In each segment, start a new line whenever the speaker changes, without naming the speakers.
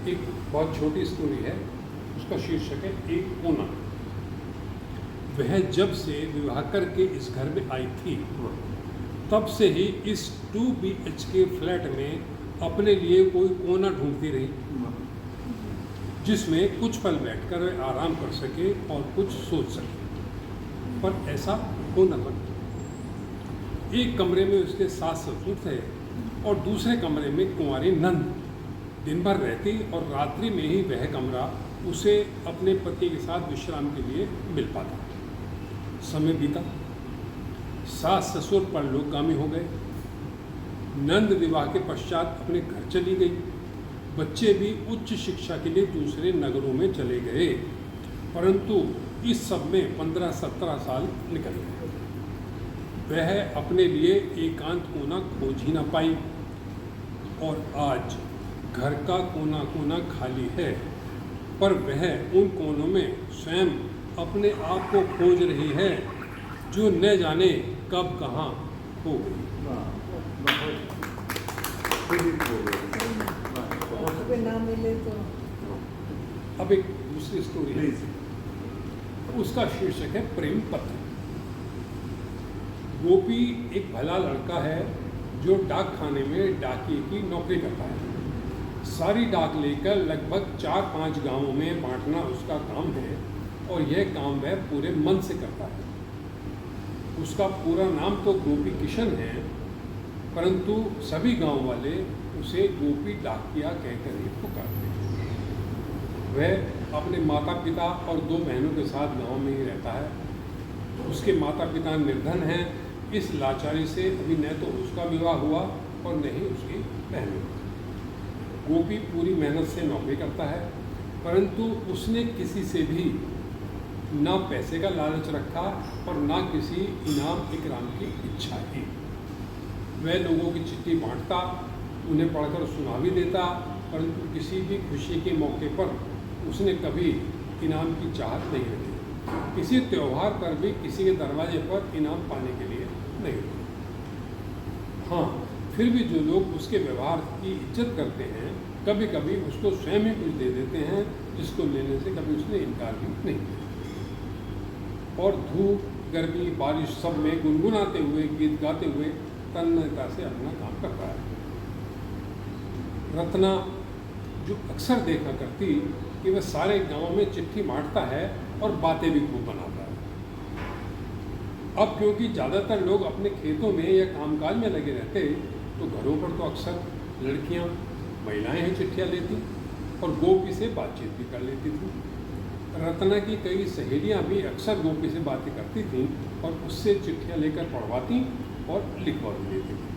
एक बहुत छोटी स्टोरी है, उसका शीर्षक है एक कोना। वह जब से विवाह करके इस घर में आई थी तब से ही इस 2 BHK फ्लैट में अपने लिए कोई कोना ढूंढती रही जिसमें कुछ पल बैठकर वह आराम कर सके और कुछ सोच सके, पर ऐसा हो न लगा। एक कमरे में उसके सास ससुर थे और दूसरे कमरे में कुंवारी नंद दिन भर रहती और रात्रि में ही वह कमरा उसे अपने पति के साथ विश्राम के लिए मिल पाता। समय बीता, सास ससुर परलोकगामी हो गए, नंद विवाह के पश्चात अपने घर चली गई, बच्चे भी उच्च शिक्षा के लिए दूसरे नगरों में चले गए, परंतु इस सब में 15-17 साल निकल गए। वह अपने लिए एकांत कोना खोज ही न पाई और आज घर का कोना कोना खाली है, पर वह उन कोनों में स्वयं अपने आप को खोज रही है जो न जाने कब कहाँ हो गई।
ना मिले तो
अब एक दूसरी स्टोरी है, उसका शीर्षक है प्रेम पत्र। गोपी एक भला लड़का है जो डाक खाने में डाकिए की नौकरी करता है। सारी डाक लेकर लगभग 4-5 गांवों में बांटना उसका काम है और यह काम वह पूरे मन से करता है। उसका पूरा नाम तो गोपी किशन है, परंतु सभी गांव वाले उसे गोपी डाकिया कहकर ही पुकारते हैं। वह अपने माता पिता और 2 बहनों के साथ गांव में ही रहता है। उसके माता पिता निर्धन हैं, इस लाचारी से अभी न तो उसका विवाह हुआ और न ही उसकी बहनों। गोपी पूरी मेहनत से नौकरी करता है, परंतु उसने किसी से भी ना पैसे का लालच रखा और ना किसी इनाम इकराम की इच्छा की। वह लोगों की चिट्ठी बांटता, उन्हें पढ़कर सुना भी देता, परंतु किसी भी खुशी के मौके पर उसने कभी इनाम की चाहत नहीं रखी। किसी त्यौहार पर भी किसी के दरवाजे पर इनाम पाने के लिए नहीं रुका। हाँ, फिर भी जो लोग उसके व्यवहार की इज्जत करते हैं कभी कभी उसको स्वयं ही कुछ दे देते हैं, जिसको लेने से कभी उसने इनकार भी नहीं किया। और धूप, गर्मी, बारिश सब में गुनगुनाते हुए, गीत गाते हुए तन्मयता से अपना काम करता है। रत्ना जो अक्सर देखा करती कि वह सारे गांव में चिट्ठी बांटता है और बातें भी खूब बनाता है। अब क्योंकि ज़्यादातर लोग अपने खेतों में या कामकाज में लगे रहते, तो घरों पर तो अक्सर लड़कियां, महिलाएं ही चिट्ठियाँ लेती और गोपी से बातचीत भी कर लेती थी। रत्ना की कई सहेलियां भी अक्सर गोपी से बातें करती थीं और उससे चिट्ठियाँ लेकर पढ़वाती और लिखवा भी देती थी।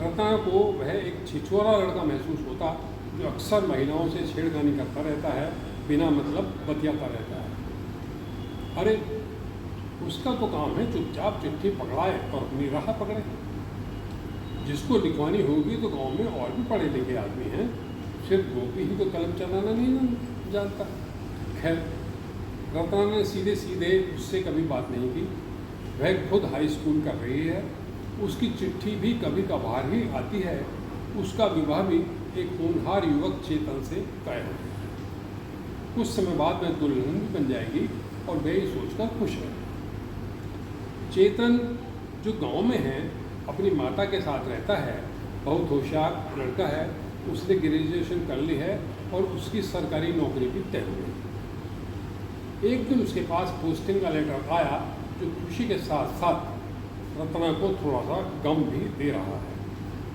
रत्ना को वह एक छिछोरा लड़का महसूस होता जो अक्सर महिलाओं से छेड़खानी करता रहता है, बिना मतलब बतियाता रहता है। अरे उसका तो काम है चुपचाप चिट्ठी पकड़ाए और अपनी राह पकड़े। जिसको लिखवानी होगी तो गांव में और भी पढ़े लिखे आदमी हैं, सिर्फ गोपी ही तो कलम चलाना नहीं जानता। खैर, रत्ना ने सीधे सीधे उससे कभी बात नहीं की। वह खुद हाई स्कूल कर रही है, उसकी चिट्ठी भी कभी कभार ही आती है। उसका विवाह भी एक होनहार युवक चेतन से तय हो गया है। कुछ समय बाद वह दुल्हन भी बन जाएगी और वह ये सोचकर खुश है। चेतन जो गांव में है, अपनी माता के साथ रहता है, बहुत होशियार लड़का है। उसने ग्रेजुएशन कर ली है और उसकी सरकारी नौकरी भी तय हो गई। एक दिन उसके पास पोस्टिंग का लेटर आया जो खुशी के साथ साथ रत्ना को थोड़ा सा गम भी दे रहा है।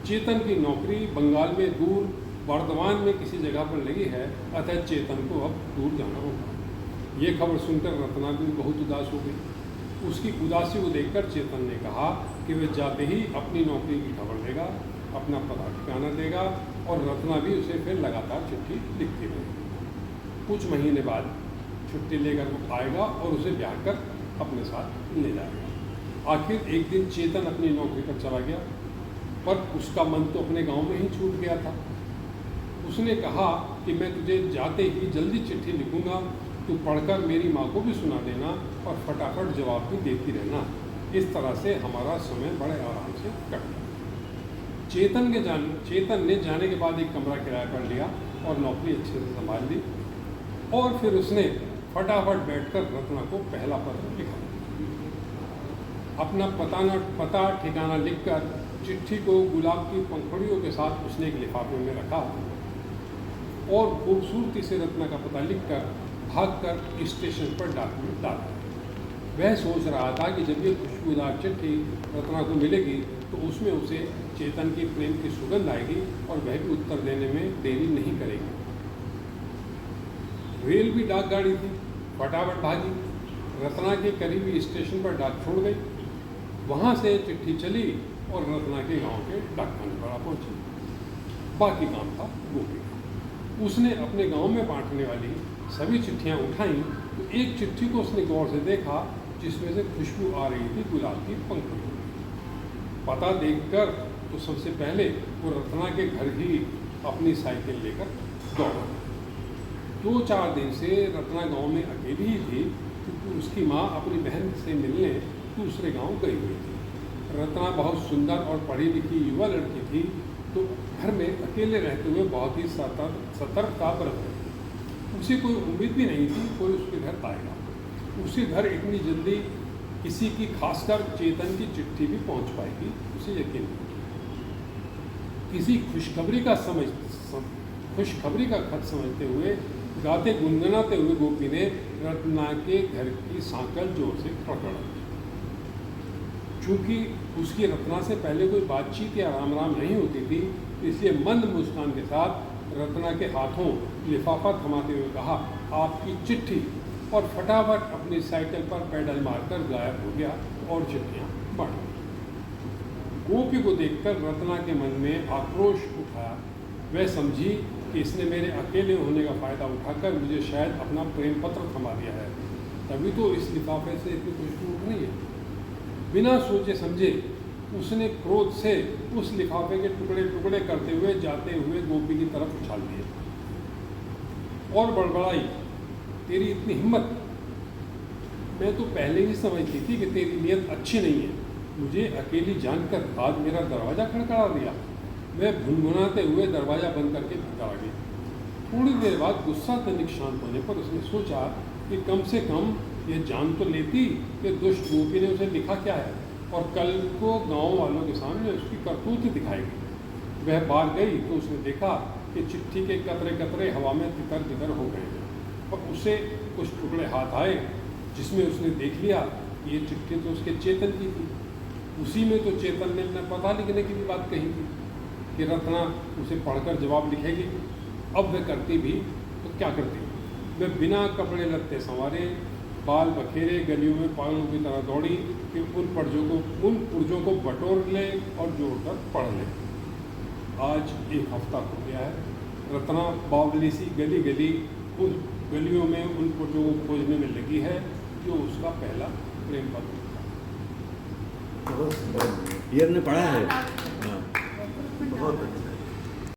चेतन की नौकरी बंगाल में दूर वर्धमान में किसी जगह पर लगी है, अतः चेतन को अब दूर जाना होगा। ये खबर सुनकर रत्ना भी बहुत उदास हो गई। उसकी उदासी को देखकर चेतन ने कहा कि वह जाते ही अपनी नौकरी की खबर देगा, अपना पता ठिकाना देगा और रत्ना भी उसे फिर लगातार चिट्ठी लिखती रहेगी। कुछ महीने बाद छुट्टी लेकर वो आएगा और उसे ब्याह कर अपने साथ ले जाएगा। आखिर एक दिन चेतन अपनी नौकरी पर चला गया, पर उसका मन तो अपने गांव में ही छूट गया था। उसने कहा कि मैं तुझे जाते ही जल्दी चिट्ठी लिखूंगा, तू पढ़कर मेरी माँ को भी सुना देना और फटाफट जवाब भी देती रहना। इस तरह से हमारा समय बड़े आराम से कटता। चेतन ने जाने के बाद एक कमरा किराए पर लिया और नौकरी अच्छे से संभाल ली। और फिर उसने फटाफट बैठकर रत्ना को पहला पत्र लिखा। अपना पता ठिकाना लिखकर चिट्ठी को गुलाब की पंखुड़ियों के साथ उसने एक लिफाफे में रखा और खूबसूरती से रत्ना का पता लिखकर भागकर स्टेशन पर डाक में डाला। वह सोच रहा था कि जब ये खुशबूदार चिट्ठी रत्ना को मिलेगी तो उसमें उसे चेतन की प्रेम की सुगंध आएगी और वह भी उत्तर देने में देरी नहीं करेगी। रेल भी डाक गाड़ी थी, फटाफट भागी, रत्ना के करीबी स्टेशन पर डाक छोड़ गई। वहाँ से चिट्ठी चली और रत्ना के गांव के डाकखाने पर पहुंची। बाकी काम था गोपी का। उसने अपने गांव में बांटने वाली सभी चिट्ठियां उठाईं तो एक चिट्ठी को उसने गौर से देखा जिसमें से खुशबू आ रही थी गुलाब की पंखुड़ियों की। पता देखकर तो सबसे पहले वो रत्ना के घर ही अपनी साइकिल लेकर दौड़ा। 2-4 दिन से रत्ना गांव में अकेली ही थी क्योंकि उसकी माँ अपनी बहन से मिलने दूसरे गांव गई हुई थी। रत्ना बहुत सुंदर और पढ़ी लिखी युवा लड़की थी तो घर में अकेले रहते हुए बहुत ही सतर्कता बरत रही थी। उसे कोई उम्मीद भी नहीं थी कोई उसके घर आएगा। उसके घर इतनी जल्दी किसी की, खासकर चेतन की चिट्ठी भी पहुंच पाएगी उसे यकीन नहीं। किसी खुशखबरी का खत समझते हुए गाते गुनगुनाते हुए गोपी ने रत्ना के घर की सांकल जोर से खड़खड़ाई। चूँकि उसकी रत्ना से पहले कोई बातचीत या राम राम नहीं होती थी इसलिए मंद मुस्कान के साथ रत्ना के हाथों लिफाफा थमाते हुए कहा, आपकी चिट्ठी, और फटाफट अपनी साइकिल पर पैडल मारकर गायब हो गया और चिट्ठियाँ बांट दी। गोपी को देखकर रत्ना के मन में आक्रोश उठा। वह समझी कि इसने मेरे अकेले होने का फ़ायदा उठाकर मुझे शायद अपना प्रेम पत्र थमा दिया है, तभी तो इस लिफाफे से इतनी खुशबू उठ रही है। बिना सोचे समझे उसने क्रोध से उस लिफाफे के टुकड़े टुकड़े करते हुए जाते हुए गोपी की तरफ उछाल दिए और बड़बड़ाई, तेरी इतनी हिम्मत! मैं तो पहले ही समझती थी कि तेरी नीयत अच्छी नहीं है। मुझे अकेली जानकर आज मेरा दरवाज़ा खड़खड़ा दिया। मैं भुनभुनाते हुए दरवाज़ा बंद करके भीतर आ गई। थोड़ी देर बाद गुस्सा तनिक शांत होने पर उसने सोचा कि कम से कम ये जान तो लेती कि दुष्ट गोपी ने उसे लिखा क्या है और कल को गांव वालों के सामने उसकी करतूत दिखाएगी। वह बाहर गई तो उसने देखा कि चिट्ठी के कतरे कतरे हवा में तितर बितर हो गए हैं और उसे कुछ टुकड़े हाथ आए जिसमें उसने देख लिया कि ये चिट्ठी तो उसके चेतन की थी। उसी में तो चेतन ने अपना पता लिखने की भी बात कही थी कि रत्ना उसे पढ़कर जवाब लिखेगी। अब वह करती भी तो क्या करती? वह बिना कपड़े लत्ते संवारे, बाल बखेरे गलियों में पागलों की तरह दौड़ी कि उन पुर्जों को बटोर ले और जोड़कर पढ़ ले। आज 1 हफ्ता हो गया है। रत्ना बावली सी गली गली उन गलियों में उन पुर्जों को खोजने में लगी है जो उसका पहला प्रेम पत्र था।
ये हमने पढ़ा है। हाँ, बहुत अच्छा।